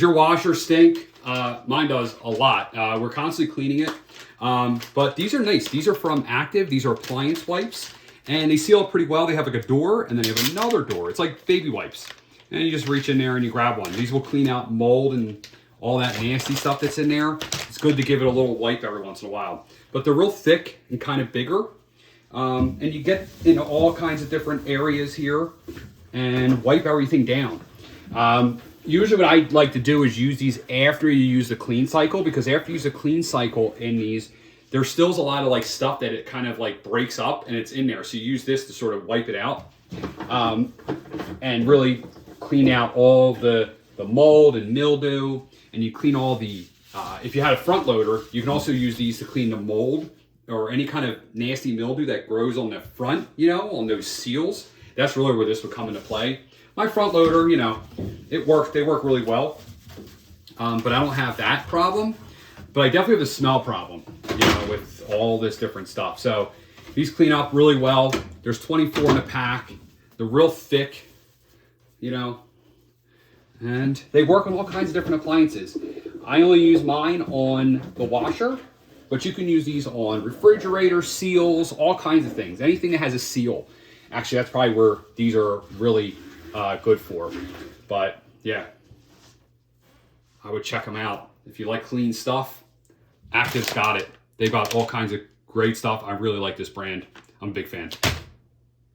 Your washer stink? Mine does a lot. We're constantly cleaning it. But these are nice. These are from Active. These are appliance wipes. And they seal it pretty well. They have like a door, and then they have another door. It's like baby wipes. And you just reach in there and you grab one. These will clean out mold and all that nasty stuff that's in there. It's good to give it a little wipe every once in a while. But they're real thick and kind of bigger. And you get into all kinds of different areas here and wipe everything down. Usually what I like to do is use these after you use the clean cycle, because after you use the clean cycle in these, there still is a lot of like stuff that it kind of like breaks up and it's in there. So you use this to sort of wipe it out and really clean out all the mold and mildew, and you clean all the, if you had a front loader, you can also use these to clean the mold or any kind of nasty mildew that grows on the front, you know, on those seals. That's really where this would come into play. My front loader, you know, they work really well, but I don't have that problem. But I definitely have the smell problem, you know, with all this different stuff. So these clean up really well. There's 24 in a pack. They're real thick, you know, and they work on all kinds of different appliances. I only use mine on the washer, but you can use these on refrigerators, seals, all kinds of things. Anything that has a seal. Actually, that's probably where these are really good for. But yeah, I would check them out. If you like clean stuff, Active's got it. They've got all kinds of great stuff. I really like this brand. I'm a big fan.